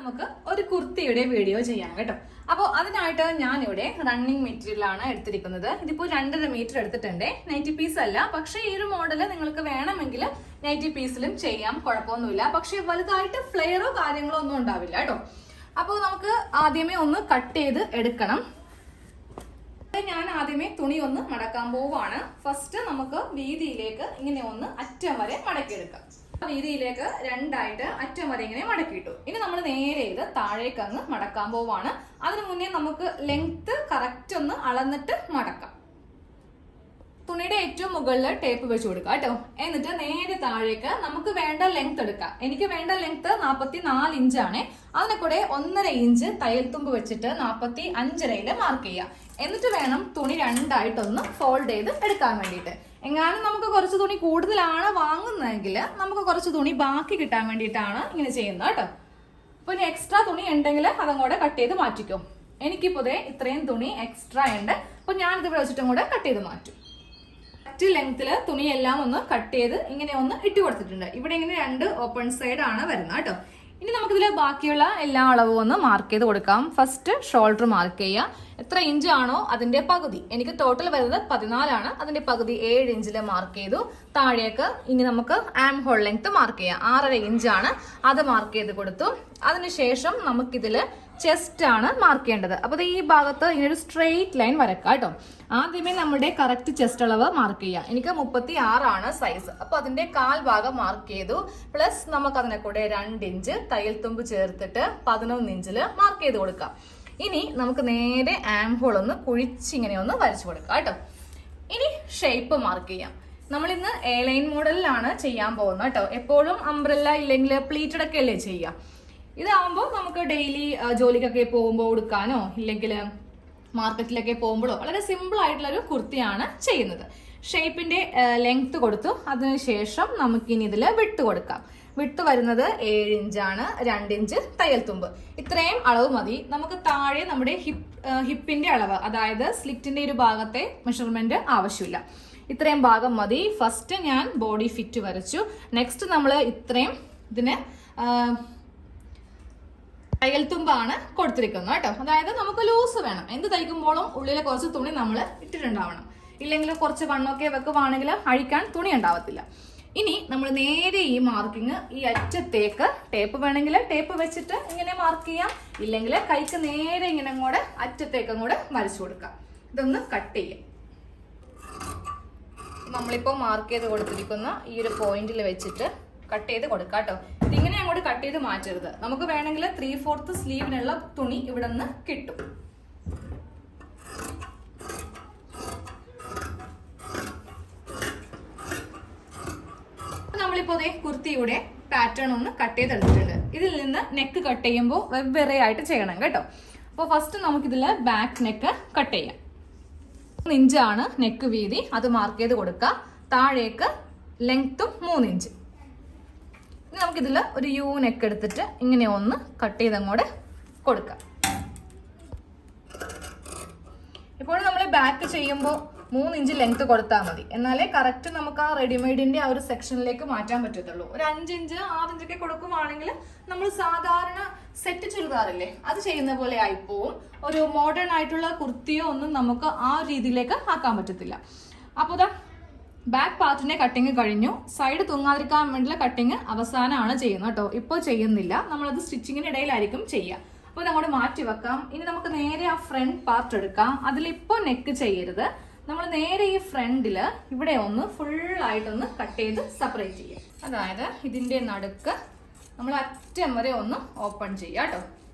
നമുക്ക് ഒരു കുർത്തിയുടെ വീഡിയോ ചെയ്യാം കേട്ടോ. അപ്പോൾ അതിനായിട്ട് ഞാനിവിടെ റണ്ണിങ് മെറ്റീരിയൽ ആണ് എടുത്തിരിക്കുന്നത്. ഇതിപ്പോൾ 2.5 മീറ്റർ എടുത്തിട്ടുണ്ട്. നൈറ്റി പീസ് അല്ല, പക്ഷേ ഈ ഒരു മോഡല് നിങ്ങൾക്ക് വേണമെങ്കിൽ നൈറ്റി പീസിലും ചെയ്യാം, കുഴപ്പമൊന്നുമില്ല. പക്ഷെ വലുതായിട്ട് ഫ്ലെയറോ കാര്യങ്ങളോ ഒന്നും ഉണ്ടാവില്ല കേട്ടോ. അപ്പോൾ നമുക്ക് ആദ്യമേ ഒന്ന് കട്ട് ചെയ്ത് എടുക്കണം. ഞാൻ ആദ്യമേ തുണി ഒന്ന് മടക്കാൻ പോവാണ്. ഫസ്റ്റ് നമുക്ക് വീതിയിലേക്ക് ഇങ്ങനെ ഒന്ന് അറ്റം വരെ മടക്കിയെടുക്കാം. വീതിയിലേക്ക് 2ആയിട്ട് അറ്റം വരെ ഇങ്ങനെ മടക്കിയിട്ടു. ഇനി നമ്മൾ നേരെ ഇത് താഴേക്ക് അങ്ങ് മടക്കാൻ പോവാണ്. അതിനു മുന്നേ നമുക്ക് ലെങ്ത് കറക്റ്റ് ഒന്ന് അളന്നിട്ട് മടക്കാം. തുണിയുടെ ഏറ്റവും മുകളിൽ ടേപ്പ് വെച്ച് കൊടുക്കാം കേട്ടോ. എന്നിട്ട് നേരെ താഴേക്ക് നമുക്ക് വേണ്ട ലെങ്ത് എടുക്കാം. എനിക്ക് വേണ്ട ലെങ്ത് 44 ഇഞ്ചാണ്. അതിനെ കൂടെ 1.5 ഇഞ്ച് തയ്യൽ തുമ്പ് വെച്ചിട്ട് 45.5 മാർക്ക് ചെയ്യാം. എന്നിട്ട് വേണം തുണി 2ആയിട്ടൊന്ന് ഫോൾഡ് ചെയ്ത് എടുക്കാൻ വേണ്ടിയിട്ട്. എങ്ങാനും നമുക്ക് കുറച്ച് തുണി കൂടുതലാണ് വാങ്ങുന്നതെങ്കിൽ നമുക്ക് കുറച്ച് തുണി ബാക്കി കിട്ടാൻ വേണ്ടിയിട്ടാണ് ഇങ്ങനെ ചെയ്യുന്നത് കേട്ടോ. അപ്പൊ ഇനി എക്സ്ട്രാ തുണി ഉണ്ടെങ്കിൽ അതങ്ങോട്ട് കട്ട് ചെയ്ത് മാറ്റിക്കും. എനിക്കിപ്പോ ഇത്രയും തുണി എക്സ്ട്രാ ഉണ്ട്. അപ്പൊ ഞാൻ ഇത് വെച്ചിട്ടും കൂടെ കട്ട് ചെയ്ത് മാറ്റും. കറക്റ്റ് ലെങ്ത്തില് തുണിയെല്ലാം ഒന്ന് കട്ട് ചെയ്ത് ഇങ്ങനെ ഒന്ന് ഇട്ട് കൊടുത്തിട്ടുണ്ട്. ഇവിടെ ഇങ്ങനെ 2 ഓപ്പൺ സൈഡ് ആണ് വരുന്നത് കേട്ടോ. ഇനി നമുക്കിതിൽ ബാക്കിയുള്ള എല്ലാ അളവും ഒന്ന് മാർക്ക് ചെയ്ത് കൊടുക്കാം. ഫസ്റ്റ് ഷോൾഡർ മാർക്ക് ചെയ്യുക. എത്ര ഇഞ്ചാണോ അതിന്റെ പകുതി. എനിക്ക് ടോട്ടൽ വരുന്നത് 14 ആണ്. അതിന്റെ പകുതി 7 ഇഞ്ചിൽ മാർക്ക് ചെയ്തു. താഴേക്ക് ഇനി നമുക്ക് ആം ഹോൾ ലെങ്ത് മാർക്ക് ചെയ്യാം. 6.5 ഇഞ്ചാണ്, അത് മാർക്ക് ചെയ്ത് കൊടുത്തു. അതിനുശേഷം നമുക്കിതില് ചെസ്റ്റ് ആണ് മാർക്ക് ചെയ്യേണ്ടത്. അപ്പൊ ഈ ഭാഗത്ത് ഇങ്ങനെ ഒരു സ്ട്രെയിറ്റ് ലൈൻ വരക്കാം കേട്ടോ. ആദ്യമേ നമ്മുടെ കറക്റ്റ് ചെസ്റ്റ് അളവ് മാർക്ക് ചെയ്യാം. എനിക്ക് 36 ആണ് സൈസ്. അപ്പൊ അതിന്റെ 1/4 ഭാഗം മാർക്ക് ചെയ്തു. പ്ലസ് നമുക്ക് അതിനെ കൂടെ 2 ഇഞ്ച് തയ്യൽ തുമ്പ് ചേർത്തിട്ട് 11 ഇഞ്ചില് മാർക്ക് ചെയ്ത് കൊടുക്കാം. ഇനി നമുക്ക് നേരെ ആം ഹോൾ ഒന്ന് കുഴിച്ചിങ്ങനെ ഒന്ന് വരച്ചു കൊടുക്കാം കേട്ടോ. ഇനി ഷേപ്പ് മാർക്ക് ചെയ്യാം. നമ്മൾ ഇന്ന് എ ലൈൻ മോഡലിലാണ് ചെയ്യാൻ പോകുന്നത് കേട്ടോ. എപ്പോഴും അംബ്രല്ല ഇല്ലെങ്കിൽ പ്ലീറ്റഡ് ഒക്കെ അല്ലേ ചെയ്യാം. ഇതാവുമ്പോൾ നമുക്ക് ഡെയിലി ജോലിക്കൊക്കെ പോകുമ്പോൾ ഉടുക്കാനോ ഇല്ലെങ്കിൽ മാർക്കറ്റിലൊക്കെ പോകുമ്പോഴോ വളരെ സിമ്പിൾ ആയിട്ടുള്ള ഒരു കുർത്തിയാണ് ചെയ്യുന്നത്. ഷേപ്പിന്റെ ലെങ്ത് കൊടുത്തു. അതിനുശേഷം നമുക്കിനി ഇതിൽ വിട്ട് കൊടുക്കാം. വിട്ട് വരുന്നത് 7 ഇഞ്ചാണ്. 2 ഇഞ്ച് തയ്യൽ തുമ്പ്. ഇത്രയും അളവ് മതി. നമുക്ക് താഴെ നമ്മുടെ ഹിപ്പിന്റെ അളവ്, അതായത് സ്ലിറ്റിന്റെ ഒരു ഭാഗത്തെ മെഷർമെന്റ് ആവശ്യമില്ല. ഇത്രയും ഭാഗം മതി. ഫസ്റ്റ് ഞാൻ ബോഡി ഫിറ്റ് വരച്ചു. നെക്സ്റ്റ് നമ്മൾ ഇത്രയും ഇതിന് തയ്യൽ തുമ്പാണ് കൊടുത്തിരിക്കുന്നത് കേട്ടോ. അതായത് നമുക്ക് ലൂസ് വേണം. എന്ത് തയ്ക്കുമ്പോഴും ഉള്ളിലെ കുറച്ച് തുണി നമ്മൾ ഇട്ടിട്ടുണ്ടാവണം. ഇല്ലെങ്കിൽ കുറച്ച് വണ്ണമൊക്കെ വെക്കുവാണെങ്കിൽ അഴിക്കാൻ തുണി ഉണ്ടാവത്തില്ല. ഇനി നമ്മൾ നേരെ ഈ മാർക്കിങ് ഈ അറ്റത്തേക്ക് ടേപ്പ് വേണമെങ്കിൽ ടേപ്പ് വെച്ചിട്ട് ഇങ്ങനെ മാർക്ക് ചെയ്യാം. ഇല്ലെങ്കിൽ കൈക്ക് നേരെ ഇങ്ങനെ കൂടെ അറ്റത്തേക്കും കൂടെ വരച്ചു കൊടുക്കാം. ഇതൊന്ന് കട്ട് ചെയ്യാം. നമ്മളിപ്പോൾ മാർക്ക് ചെയ്ത് കൊടുത്തിരിക്കുന്ന ഈ ഒരു പോയിന്റിൽ വെച്ചിട്ട് കട്ട് ചെയ്ത് കൊടുക്കാം കേട്ടോ. ഇതിങ്ങനെ അങ്ങോട്ട് കട്ട് ചെയ്ത് മാറ്റരുത്. നമുക്ക് വേണമെങ്കിൽ 3/4 സ്ലീവിനുള്ള തുണി ഇവിടെ നിന്ന് കിട്ടും. നമ്മളിപ്പോ കുർത്തിയുടെ പാറ്റേൺ ഒന്ന് കട്ട് ചെയ്തെടുത്തിട്ടുണ്ട്. ഇതിൽ നിന്ന് നെക്ക് കട്ട് ചെയ്യുമ്പോൾ വെവ്വേറെ ആയിട്ട് ചെയ്യണം കേട്ടോ. അപ്പോൾ ഫസ്റ്റ് നമുക്കിതിൽ ബാക്ക് നെക്ക് കട്ട് ചെയ്യാം. 3 ഇഞ്ചാണ് നെക്ക് വീതി, അത് മാർക്ക് ചെയ്ത് കൊടുക്കുക. താഴേക്ക് ലെങ്ത്തും 3 ഇഞ്ച്. ഇനി നമുക്കിതിൽ ഒരു യു നെക്ക് എടുത്തിട്ട് ഇങ്ങനെ ഒന്ന് കട്ട് ചെയ്തങ്ങോട്ട് കൊടുക്കാം. ഇപ്പോൾ നമ്മൾ ബാക്ക് ചെയ്യുമ്പോൾ 3 ഇഞ്ച് ലെങ്ത് കൊടുത്താൽ മതി. എന്നാലേ കറക്റ്റ് നമുക്ക് ആ റെഡിമെയ്ഡിന്റെ ആ ഒരു സെക്ഷനിലേക്ക് മാറ്റാൻ പറ്റത്തുള്ളൂ. ഒരു 5 ഇഞ്ച് 6 ഇഞ്ചൊക്കെ കൊടുക്കുവാണെങ്കിൽ നമ്മൾ സാധാരണ സെറ്റ് ചുരിദാറില്ലേ അത് ചെയ്യുന്ന പോലെ ആയിപ്പോവും. ഒരു മോഡേൺ ആയിട്ടുള്ള കുർത്തിയോ ഒന്നും നമുക്ക് ആ രീതിയിലേക്ക് ആക്കാൻ പറ്റത്തില്ല. അപ്പോൾ ഇതാ ബാക്ക് പാർട്ടിന്റെ കട്ടിങ് കഴിഞ്ഞു. സൈഡ് തൂങ്ങാതിരിക്കാൻ വേണ്ടിയുള്ള കട്ടിങ് അവസാനമാണ് ചെയ്യുന്നത് കേട്ടോ. ഇപ്പോൾ ചെയ്യുന്നില്ല, നമ്മളത് സ്റ്റിച്ചിങ്ങിന് ഇടയിലായിരിക്കും ചെയ്യുക. അപ്പോൾ ഇതങ്ങോട്ട് മാറ്റി വെക്കാം. ഇനി നമുക്ക് നേരെ ആ ഫ്രണ്ട് പാർട്ട് എടുക്കാം. അതിലിപ്പോൾ നെക്ക് ചെയ്യരുത്. നമ്മൾ നേരെ ഈ ഫ്രണ്ടില് ഇവിടെ ഒന്ന് ഫുള്ളായിട്ടൊന്ന് കട്ട് ചെയ്ത് സെപ്പറേറ്റ് ചെയ്യാം. അതായത് ഇതിന്റെ നടുക്ക് നമ്മൾ അറ്റം വരെ ഒന്ന് ഓപ്പൺ ചെയ്യാം കേട്ടോ.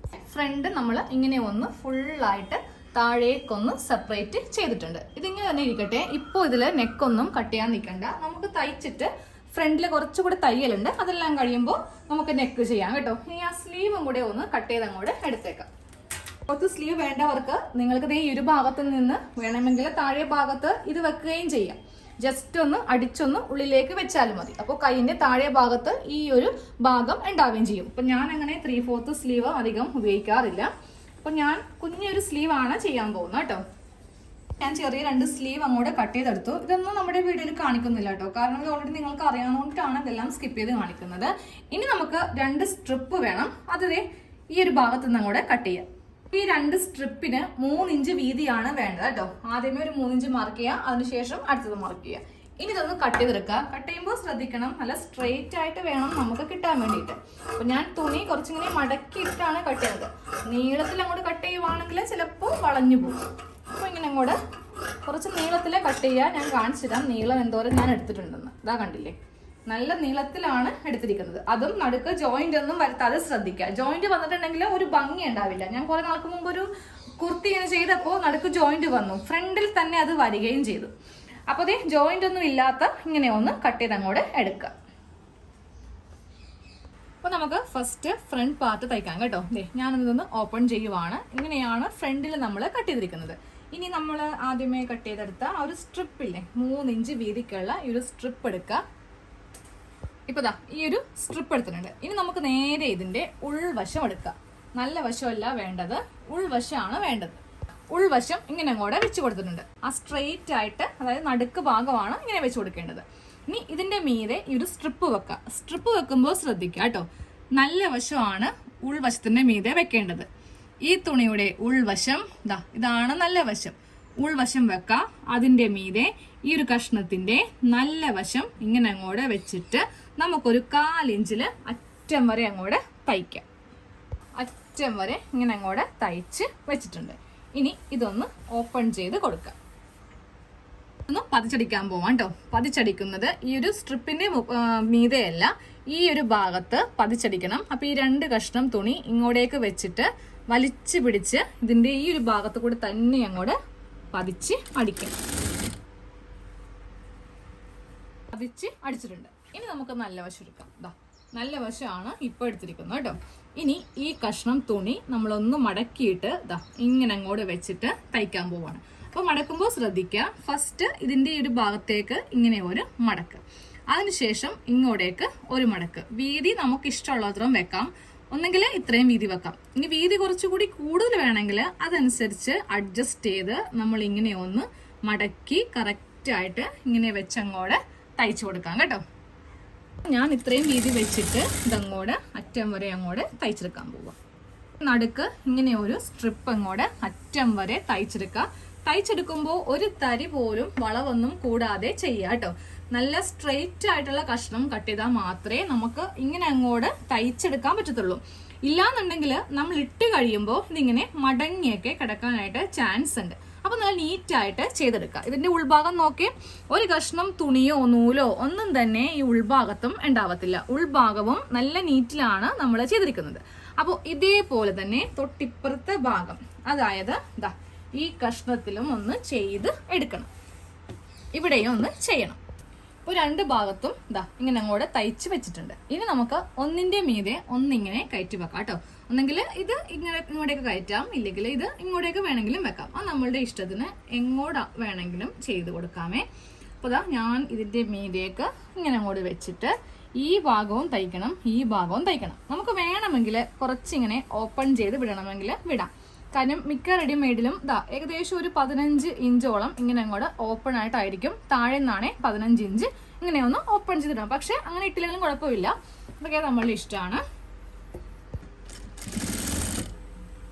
ഫ്രണ്ട് നമ്മൾ ഇങ്ങനെ ഒന്ന് ഫുള്ളായിട്ട് താഴേക്കൊന്ന് സെപ്പറേറ്റ് ചെയ്തിട്ടുണ്ട്. ഇതിങ്ങനെ തന്നെ ഇരിക്കട്ടെ. ഇപ്പോൾ ഇതിൽ നെക്കൊന്നും കട്ട് ചെയ്യാൻ നിൽക്കണ്ട. നമുക്ക് തയ്ച്ചിട്ട് ഫ്രണ്ടിൽ കുറച്ചുകൂടെ തയ്യലുണ്ട്. അതെല്ലാം കഴിയുമ്പോൾ നമുക്ക് നെക്ക് ചെയ്യാം കേട്ടോ. ഇനി ആ സ്ലീവും കൂടെ ഒന്ന് കട്ട് ചെയ്ത് അങ്ങോട്ട് എടുത്തേക്കാം. കുറച്ച് സ്ലീവ് വേണ്ടവർക്ക് നിങ്ങൾക്ക് ഈ ഒരു ഭാഗത്ത് നിന്ന് വേണമെങ്കിൽ താഴെ ഭാഗത്ത് ഇത് വെക്കുകയും ചെയ്യാം. ജസ്റ്റ് ഒന്ന് അടിച്ചൊന്ന് ഉള്ളിലേക്ക് വെച്ചാലും മതി. അപ്പോൾ കൈയിന്റെ താഴെ ഭാഗത്ത് ഈ ഒരു ഭാഗം ഉണ്ടാവുകയും ചെയ്യും. അപ്പൊ ഞാൻ അങ്ങനെ 3/4 സ്ലീവ് അധികം ഉപയോഗിക്കാറില്ല. അപ്പൊ ഞാൻ കുഞ്ഞൊരു സ്ലീവ് ആണ് ചെയ്യാൻ പോകുന്നത് കേട്ടോ. ഞാൻ ചെറിയ 2 സ്ലീവ് അങ്ങോട്ട് കട്ട് ചെയ്തെടുത്തു. ഇതൊന്നും നമ്മുടെ വീഡിയോയിൽ കാണിക്കുന്നില്ല കേട്ടോ. കാരണം ഇത് ഓൾറെഡി നിങ്ങൾക്ക് അറിയാവുന്നതുകൊണ്ടാണ് ഇതെല്ലാം സ്കിപ്പ് ചെയ്ത് കാണിക്കുന്നത്. ഇനി നമുക്ക് 2 സ്ട്രിപ്പ് വേണം. അത് ഈ ഒരു ഭാഗത്ത് നിന്ന് അങ്ങോട്ട് കട്ട് ചെയ്യാം. ഈ 2 സ്ട്രിപ്പിന് 3 ഇഞ്ച് വീതിയാണ് വേണ്ടത് കേട്ടോ. ആദ്യമേ ഒരു 3 ഇഞ്ച് മാർക്ക് ചെയ്യുക, അതിനുശേഷം അടുത്തത് മാർക്ക് ചെയ്യുക. ഇനി ഇതൊന്ന് കട്ട് ചെയ്തെടുക്കുക. കട്ട് ചെയ്യുമ്പോൾ ശ്രദ്ധിക്കണം, നല്ല സ്ട്രെയിറ്റ് ആയിട്ട് വേണം നമുക്ക് കിട്ടാൻ വേണ്ടിയിട്ട്. അപ്പൊ ഞാൻ തുണി കുറച്ചിങ്ങനെ മടക്കിയിട്ടാണ് കട്ട് ചെയ്യുന്നത്. നീളത്തിൽ അങ്ങോട്ട് കട്ട് ചെയ്യുവാണെങ്കിൽ ചിലപ്പോൾ വളഞ്ഞു പോകും. അപ്പൊ ഇങ്ങനെ അങ്ങോട്ട് കുറച്ച് നീളത്തിൽ കട്ട് ചെയ്യുക. ഞാൻ കാണിച്ചിടാം നീളം എന്തോരം ഞാൻ എടുത്തിട്ടുണ്ടെന്ന്. ഇതാ കണ്ടില്ലേ, നല്ല നീളത്തിലാണ് എടുത്തിരിക്കുന്നത്. അതും നടുക്ക് ജോയിന്റ് ഒന്നും വരുത്താതെ ശ്രദ്ധിക്കുക. ജോയിന്റ് വന്നിട്ടുണ്ടെങ്കിൽ ഒരു ഭംഗി ഉണ്ടാവില്ല. ഞാൻ കുറെ നാൾക്ക് മുമ്പ് ഒരു കുർത്തി ഇങ്ങനെ ചെയ്തപ്പോൾ നടുക്ക് ജോയിന്റ് വന്നു, ഫ്രണ്ടിൽ തന്നെ അത് വരികയും ചെയ്തു. അപ്പൊ അതേ ജോയിന്റ് ഒന്നും ഇല്ലാത്ത ഇങ്ങനെ ഒന്ന് കട്ട് ചെയ്ത് അങ്ങോട്ട് എടുക്കുക. അപ്പൊ നമുക്ക് ഫസ്റ്റ് ഫ്രണ്ട് പാർട്ട് തയ്ക്കാം കേട്ടോ. ഞാനിതൊന്ന് ഓപ്പൺ ചെയ്യുവാണ്. ഇങ്ങനെയാണ് ഫ്രണ്ടിൽ നമ്മൾ കട്ട് ചെയ്തിരിക്കുന്നത്. ഇനി നമ്മൾ ആദ്യമേ കട്ട് ചെയ്തെടുത്ത ആ ഒരു സ്ട്രിപ്പ് ഇല്ലേ, 3 ഇഞ്ച് വീതിക്കുള്ള ഈ ഒരു സ്ട്രിപ്പ് എടുക്കുക. ഇപ്പൊ ദാ ഈ ഒരു സ്ട്രിപ്പ് എടുത്തിട്ടുണ്ട്. ഇനി നമുക്ക് നേരെ ഇതിന്റെ ഉൾവശം എടുക്കാം. നല്ല വശമല്ല വേണ്ടത്, ഉൾവശമാണ് വേണ്ടത്. ഉൾവശം ഇങ്ങനെ അങ്ങോട്ട് വെച്ച് കൊടുത്തിട്ടുണ്ട്. ആ സ്ട്രെയിറ്റ് ആയിട്ട്, അതായത് നടുക്ക് ഭാഗമാണ് ഇങ്ങനെ വെച്ച് കൊടുക്കേണ്ടത്. ഇനി ഇതിന്റെ മീതെ ഈ ഒരു സ്ട്രിപ്പ് വെക്കാം. സ്ട്രിപ്പ് വെക്കുമ്പോൾ ശ്രദ്ധിക്കുക കേട്ടോ, നല്ല വശമാണ് ഉൾവശത്തിന്റെ മീതെ വെക്കേണ്ടത്. ഈ തുണിയുടെ ഉൾവശം ഇതാണ് നല്ല വശം. ഉൾവശം വെക്കാം. അതിന്റെ മീതെ ഈ ഒരു കഷ്ണത്തിന്റെ നല്ല വശം ഇങ്ങനെ അങ്ങോട്ട് വെച്ചിട്ട് നമുക്കൊരു 1/4 ഇഞ്ചില് അറ്റം വരെ അങ്ങോട്ട് തയ്ക്കാം. അറ്റം വരെ ഇങ്ങനെ അങ്ങോട്ട് തയ്ച്ച് വെച്ചിട്ടുണ്ട്. ഇനി ഇതൊന്ന് ഓപ്പൺ ചെയ്ത് കൊടുക്കാം. ഒന്ന് പതിച്ചടിക്കാൻ പോവാം കേട്ടോ. പതിച്ചടിക്കുന്നത് ഈ ഒരു സ്ട്രിപ്പിന്റെ മീതെയല്ല, ഈ ഒരു ഭാഗത്ത് പതിച്ചടിക്കണം. അപ്പൊ ഈ 2 കഷ്ണം തുണി ഇങ്ങോട്ടേക്ക് വെച്ചിട്ട് വലിച്ചു പിടിച്ച് ഇതിന്റെ ഈ ഒരു ഭാഗത്ത് കൂടി തന്നെ അങ്ങോട്ട് പതിച്ച് അടിക്കണം. പതിച്ച് അടിച്ചിട്ടുണ്ട്. ഇനി നമുക്ക് നല്ല വശം എടുക്കാം. നല്ല വശമാണ് ഇപ്പൊ എടുത്തിരിക്കുന്നത് കേട്ടോ. ഇനി ഈ കഷ്ണം തുണി നമ്മളൊന്ന് മടക്കിയിട്ട് ഇങ്ങനെ അങ്ങോട്ട് വെച്ചിട്ട് തയ്ക്കാൻ പോവാണ്. അപ്പൊ മടക്കുമ്പോൾ ശ്രദ്ധിക്കുക, ഫസ്റ്റ് ഇതിന്റെ ഈ ഒരു ഭാഗത്തേക്ക് ഇങ്ങനെ ഒരു മടക്ക്, അതിനുശേഷം ഇങ്ങോട്ടേക്ക് ഒരു മടക്ക്. വീതി നമുക്ക് ഇഷ്ടമുള്ളത്രയും വെക്കാം. ഒന്നെങ്കിൽ ഇത്രയും വീതി വെക്കാം. ഇനി വീതി കുറച്ചുകൂടി കൂടുതൽ വേണമെങ്കിൽ അതനുസരിച്ച് അഡ്ജസ്റ്റ് ചെയ്ത് നമ്മൾ ഇങ്ങനെ ഒന്ന് മടക്കി കറക്റ്റ് ആയിട്ട് ഇങ്ങനെ വെച്ചങ്ങോട്ട് തയ്ച്ചു കൊടുക്കാം കേട്ടോ. ഞാൻ ഇത്രയും വീതി വെച്ചിട്ട് ഇതങ്ങോട്ട് അറ്റം വരെ അങ്ങോട്ട് തയ്ച്ചെടുക്കാൻ പോവാം. നടുക്ക് ഇങ്ങനെ ഒരു സ്ട്രിപ്പ് അങ്ങോട്ട് അറ്റം വരെ തയ്ച്ചെടുക്കുക. തയ്ച്ചെടുക്കുമ്പോൾ ഒരു തരി പോലും വളവൊന്നും കൂടാതെ ചെയ്യുക കേട്ടോ. നല്ല സ്ട്രെയിറ്റ് ആയിട്ടുള്ള കഷ്ണം കട്ട് ചെയ്താൽ മാത്രമേ നമുക്ക് ഇങ്ങനെ അങ്ങോട്ട് തയ്ച്ചെടുക്കാൻ പറ്റത്തുള്ളൂ. ഇല്ലാന്നുണ്ടെങ്കിൽ നമ്മൾ ഇട്ട് കഴിയുമ്പോൾ ഇതിങ്ങനെ മടങ്ങിയൊക്കെ കിടക്കാനായിട്ട് ചാൻസ് ഉണ്ട്. അപ്പൊ നല്ല നീറ്റായിട്ട് ചെയ്തെടുക്കുക. ഇതിന്റെ ഉൾഭാഗം നോക്കി, ഒരു കഷ്ണം തുണിയോ നൂലോ ഒന്നും തന്നെ ഈ ഉൾഭാഗത്തും ഉണ്ടാവത്തില്ല. ഉൾഭാഗവും നല്ല നീറ്റിലാണ് നമ്മൾ ചെയ്തിരിക്കുന്നത്. അപ്പോൾ ഇതേപോലെ തന്നെ തൊട്ടിപ്പുറത്തെ ഭാഗം, അതായത് ഈ കഷ്ണത്തിലും ഒന്ന് ചെയ്ത് എടുക്കണം. ഇവിടെയും ഒന്ന് ചെയ്യണം. ഇപ്പോൾ 2 ഭാഗത്തും ഇങ്ങനെ അങ്ങോട്ട് തയ്ച്ച് വെച്ചിട്ടുണ്ട്. ഇനി നമുക്ക് ഒന്നിന്റെ മീതെ ഒന്നിങ്ങനെ കയറ്റി വെക്കാം കേട്ടോ. ഒന്നെങ്കിൽ ഇത് ഇങ്ങോട്ടേക്ക് കയറ്റാം, ഇല്ലെങ്കിൽ ഇത് ഇങ്ങോട്ടേക്ക് വേണമെങ്കിലും വെക്കാം. അത് നമ്മളുടെ ഇഷ്ടത്തിന് എങ്ങോട്ട് വേണമെങ്കിലും ചെയ്ത് കൊടുക്കാമേ. അപ്പോൾ ഞാൻ ഇതിന്റെ മീതേക്ക് ഇങ്ങനെ അങ്ങോട്ട് വെച്ചിട്ട് ഈ ഭാഗവും തയ്ക്കണം, ഈ ഭാഗവും തയ്ക്കണം. നമുക്ക് വേണമെങ്കിൽ കുറച്ചിങ്ങനെ ഓപ്പൺ ചെയ്ത് വിടണമെങ്കിൽ വിടാം. കാരണം മിക്ക റെഡിമെയ്ഡിലും ഏകദേശം ഒരു 15 ഇഞ്ചോളം ഇങ്ങനെ അങ്ങോട്ട് ഓപ്പൺ ആയിട്ടായിരിക്കും. താഴെ നിന്നാണേ 15 ഇഞ്ച് ഇങ്ങനെ ഒന്ന് ഓപ്പൺ ചെയ്തിടാം. പക്ഷെ അങ്ങനെ ഇട്ടില്ലെങ്കിലും കുഴപ്പമില്ല, ഇതൊക്കെ നമ്മളുടെ ഇഷ്ടമാണ്.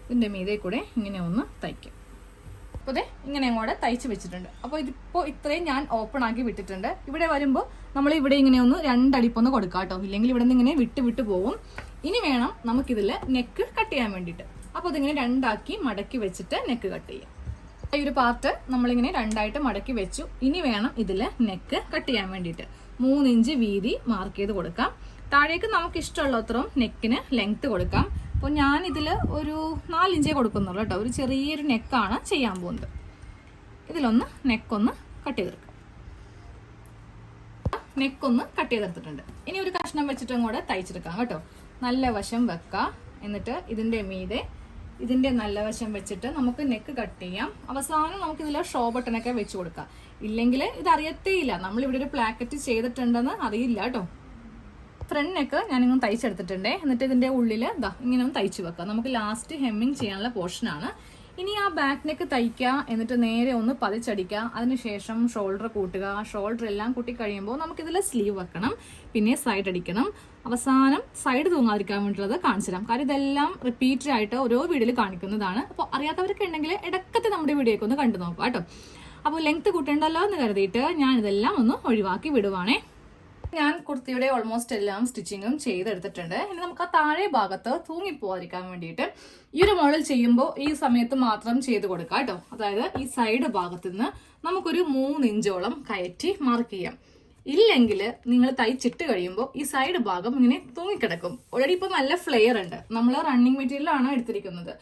ഇതിന്റെ മീതെ കൂടെ ഇങ്ങനെ ഒന്ന് തയ്ക്കും. അപ്പോൾ അതെ ഇങ്ങനെ അങ്ങോട്ട് തയ്ച്ച് വെച്ചിട്ടുണ്ട്. അപ്പോൾ ഇതിപ്പോൾ ഇത്രയും ഞാൻ ഓപ്പൺ ആക്കി വിട്ടിട്ടുണ്ട്. ഇവിടെ വരുമ്പോൾ നമ്മൾ ഇവിടെ ഇങ്ങനെ ഒന്ന് 2 അടിപ്പൊന്ന് കൊടുക്കാം കേട്ടോ, ഇല്ലെങ്കിൽ ഇവിടെ നിന്ന് ഇങ്ങനെ വിട്ട് പോകും. ഇനി വേണം നമുക്കിതിൽ നെക്ക് കട്ട് ചെയ്യാൻ വേണ്ടിയിട്ട്. അപ്പോൾ ഇതിങ്ങനെ 2 ആക്കി മടക്കി വെച്ചിട്ട് നെക്ക് കട്ട് ചെയ്യാം. ഈ ഒരു പാർട്ട് നമ്മളിങ്ങനെ 2 ആയിട്ട് മടക്കി വെച്ചു. ഇനി വേണം ഇതിൽ നെക്ക് കട്ട് ചെയ്യാൻ വേണ്ടിയിട്ട് 3 ഇഞ്ച് വീതി മാർക്ക് ചെയ്ത് കൊടുക്കാം. താഴേക്ക് നമുക്ക് ഇഷ്ടമുള്ളത്രയും നെക്കിന് ലെങ്ത് കൊടുക്കാം. അപ്പോൾ ഞാൻ ഇതിൽ ഒരു 4 ഇഞ്ചേ കൊടുക്കുന്നുള്ളൂ കേട്ടോ. ഒരു ചെറിയൊരു നെക്കാണ് ചെയ്യാൻ പോകുന്നത്. ഇതിലൊന്ന് നെക്കൊന്ന് കട്ട് ചെയ്തെടുക്കാം. നെക്കൊന്ന് കട്ട് ചെയ്തെടുത്തിട്ടുണ്ട്. ഇനി ഒരു കഷ്ണം വെച്ചിട്ട് അങ്ങോട്ട് തയ്ച്ചെടുക്കാം കേട്ടോ. നല്ല വശം വെക്കാം. എന്നിട്ട് ഇതിന്റെ മീതെ ഇതിന്റെ നല്ല വശം വെച്ചിട്ട് നമുക്ക് നെക്ക് കട്ട് ചെയ്യാം. അവസാനം നമുക്ക് ഇതിൽ ഷോ ബട്ടണൊക്കെ വെച്ച് കൊടുക്കാം. ഇല്ലെങ്കിൽ ഇത് അറിയത്തേയില്ല, നമ്മൾ ഇവിടെ ഒരു പ്ലാക്കറ്റ് ചെയ്തിട്ടുണ്ടെന്ന് അറിയില്ല കേട്ടോ. ഫ്രണ്ട് നെക്ക് ഞാനിങ്ങനെ തയ്ച്ചെടുത്തിട്ടുണ്ട്. എന്നിട്ട് ഇതിന്റെ ഉള്ളിൽ ഇങ്ങനെ ഒന്ന് തയ്ച്ചു വെക്കാം. നമുക്ക് ലാസ്റ്റ് ഹെമ്മിങ് ചെയ്യാനുള്ള പോർഷനാണ്. ഇനി ആ ബാക്ക് നെക്ക് തയ്ക്കുക, എന്നിട്ട് നേരെ ഒന്ന് പതിച്ചടിക്കുക. അതിനുശേഷം ഷോൾഡർ കൂട്ടുക. ഷോൾഡർ എല്ലാം കൂട്ടി കഴിയുമ്പോൾ നമുക്കിതിൽ സ്ലീവ് വെക്കണം, പിന്നെ സൈഡ് അടിക്കണം. അവസാനം സൈഡ് തൂങ്ങാതിരിക്കാൻ വേണ്ടിയുള്ളത് കാണിച്ചു തരാം. കാര്യം ഇതെല്ലാം റിപ്പീറ്റഡ് ആയിട്ട് ഓരോ വീഡിയോയിൽ കാണിക്കുന്നതാണ്. അപ്പോൾ അറിയാത്തവരൊക്കെ ഉണ്ടെങ്കിൽ ഇടക്കത്തെ നമ്മുടെ വീഡിയോ ഒക്കെ ഒന്ന് കണ്ടു നോക്കുക കേട്ടോ. അപ്പോൾ ലെങ്ത് കൂട്ടേണ്ടല്ലോ എന്ന് കരുതിയിട്ട് ഞാൻ ഇതെല്ലാം ഒന്ന് ഒഴിവാക്കി വിടുവാണേ. ഞാൻ കുർത്തിയുടെ ഓൾമോസ്റ്റ് എല്ലാം സ്റ്റിച്ചിങ്ങും ചെയ്തെടുത്തിട്ടുണ്ട്. ഇനി നമുക്ക് ആ താഴെ ഭാഗത്ത് തൂങ്ങിപ്പോവാതിരിക്കാൻ വേണ്ടിയിട്ട് ഈ ഒരു മോഡൽ ചെയ്യുമ്പോൾ ഈ സമയത്ത് മാത്രം ചെയ്ത് കൊടുക്കാം കേട്ടോ. അതായത് ഈ സൈഡ് ഭാഗത്ത് നിന്ന് നമുക്കൊരു 3 ഇഞ്ചോളം കയറ്റി മാർക്ക് ചെയ്യാം. ഇല്ലെങ്കിൽ നിങ്ങൾ തയ്ച്ചിട്ട് കഴിയുമ്പോൾ ഈ സൈഡ് ഭാഗം ഇങ്ങനെ തൂങ്ങിക്കിടക്കും. ഓൾറെഡി ഇപ്പോൾ നല്ല ഫ്ലെയർ ഉണ്ട്. നമ്മൾ റണ്ണിങ് മെറ്റീരിയലാണ് എടുത്തിരിക്കുന്നത്.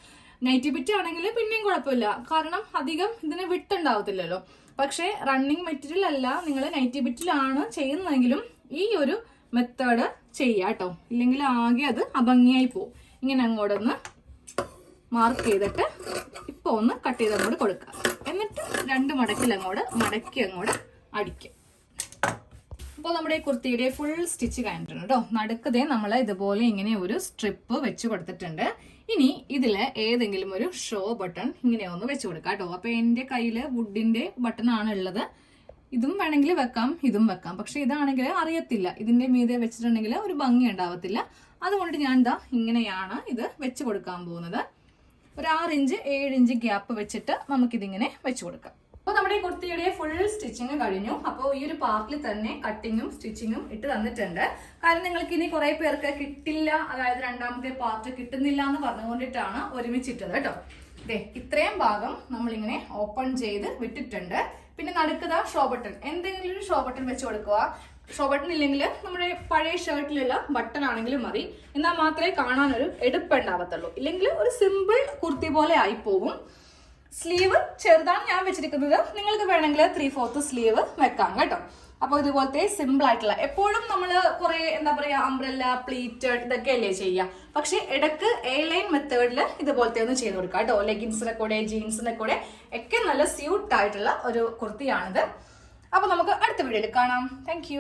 നൈറ്റി ബിറ്റ് ആണെങ്കിൽ പിന്നെയും കുഴപ്പമില്ല, കാരണം അധികം ഇതിന് വിട്ടുണ്ടാവത്തില്ലല്ലോ. പക്ഷേ റണ്ണിങ് മെറ്റീരിയൽ അല്ല, നിങ്ങൾ നൈറ്റി ബിറ്റിലാണ് ചെയ്യുന്നതെങ്കിലും ഈ ഒരു മെത്തേഡ് ചെയ്യാം കേട്ടോ. ഇല്ലെങ്കിൽ ആകെ അത് അഭംഗിയായി പോവും. ഇങ്ങനെ അങ്ങോട്ടൊന്ന് മാർക്ക് ചെയ്തിട്ട് ഇപ്പോൾ ഒന്ന് കട്ട് ചെയ്ത് അങ്ങോട്ട് കൊടുക്കുക. എന്നിട്ട് 2 മടക്കിൽ മടക്കി അങ്ങോട്ട് അടിക്കുക. അപ്പോൾ നമ്മുടെ കുർത്തിയുടെ ഫുൾ സ്റ്റിച്ച് കഴിഞ്ഞിട്ടുണ്ട് കേട്ടോ. നടുക്കതേ നമ്മൾ ഇതുപോലെ ഇങ്ങനെ ഒരു സ്ട്രിപ്പ് വെച്ച് കൊടുത്തിട്ടുണ്ട്. ഇനി ഇതില് ഏതെങ്കിലും ഒരു ഷോ ബട്ടൺ ഇങ്ങനെ ഒന്ന് വെച്ച് കൊടുക്കാം കേട്ടോ. അപ്പൊ എന്റെ കയ്യില് വുഡിന്റെ ബട്ടൺ ആണ് ഉള്ളത്. ഇതും വേണമെങ്കിൽ വെക്കാം, ഇതും വെക്കാം. പക്ഷെ ഇതാണെങ്കിൽ അറിയത്തില്ല, ഇതിന്റെ മീതെ വെച്ചിട്ടുണ്ടെങ്കിൽ ഒരു ഭംഗി ഉണ്ടാവത്തില്ല. അതുകൊണ്ട് ഞാൻ ഇതാ ഇങ്ങനെയാണ് ഇത് വെച്ച് കൊടുക്കാൻ പോകുന്നത്. ഒരു 6 ഇഞ്ച് 7 ഇഞ്ച് ഗ്യാപ്പ് വെച്ചിട്ട് നമുക്കിതിങ്ങനെ വെച്ച് കൊടുക്കാം. അപ്പോൾ നമ്മുടെ ഈ കുർത്തിയുടെ ഫുൾ സ്റ്റിച്ചിങ് കഴിഞ്ഞു. അപ്പോൾ ഈ ഒരു പാർട്ടിൽ തന്നെ കട്ടിങ്ങും സ്റ്റിച്ചിങ്ങും ഇട്ട് തന്നിട്ടുണ്ട്. കാരണം നിങ്ങൾക്ക് ഇനി കുറെ പേർക്ക് കിട്ടില്ല, അതായത് രണ്ടാമത്തെ പാർട്ട് കിട്ടുന്നില്ല എന്ന് പറഞ്ഞുകൊണ്ടിട്ടാണ് ഒരുമിച്ചിട്ടത് കേട്ടോ. ഇതേ ഇത്രയും ഭാഗം നമ്മളിങ്ങനെ ഓപ്പൺ ചെയ്ത് വിട്ടിട്ടുണ്ട്. പിന്നെ നടുക്കതാ ഷോ ബട്ടൺ, എന്തെങ്കിലും ഒരു ഷോ ബട്ടൺ വെച്ച് കൊടുക്കുക. ഷോ ബട്ടൺ ഇല്ലെങ്കിൽ നമ്മുടെ പഴയ ഷർട്ടിലുള്ള ബട്ടൺ ആണെങ്കിലും മതി. എന്നാൽ മാത്രമേ കാണാനൊരു എടുപ്പുണ്ടാവത്തുള്ളൂ. ഇല്ലെങ്കിൽ ഒരു സിമ്പിൾ കുർത്തി പോലെ ആയി പോകും. സ്ലീവ് ചെറുതാണ് ഞാൻ വെച്ചിരിക്കുന്നത്. നിങ്ങൾക്ക് വേണമെങ്കിൽ 3/4 സ്ലീവ് വെക്കാം കേട്ടോ. അപ്പോൾ ഇതുപോലത്തെ സിമ്പിൾ ആയിട്ടുള്ള, എപ്പോഴും നമ്മൾ കുറെ എന്താ പറയാ അംബ്രല്ല പ്ലീറ്റഡ് ഇതൊക്കെ അല്ലേ ചെയ്യുക. പക്ഷെ ഇടക്ക് എ ലൈൻ മെത്തേഡിൽ ഇതുപോലത്തെ ഒന്ന് ചെയ്ത് കൊടുക്കാം കേട്ടോ. ലെഗിൻസിനെ കൂടെ ജീൻസിനെ കൂടെ ഒക്കെ നല്ല സ്യൂട്ട് ആയിട്ടുള്ള ഒരു കുർത്തിയാണിത്. അപ്പൊ നമുക്ക് അടുത്ത വീഡിയോയിൽ കാണാം. താങ്ക്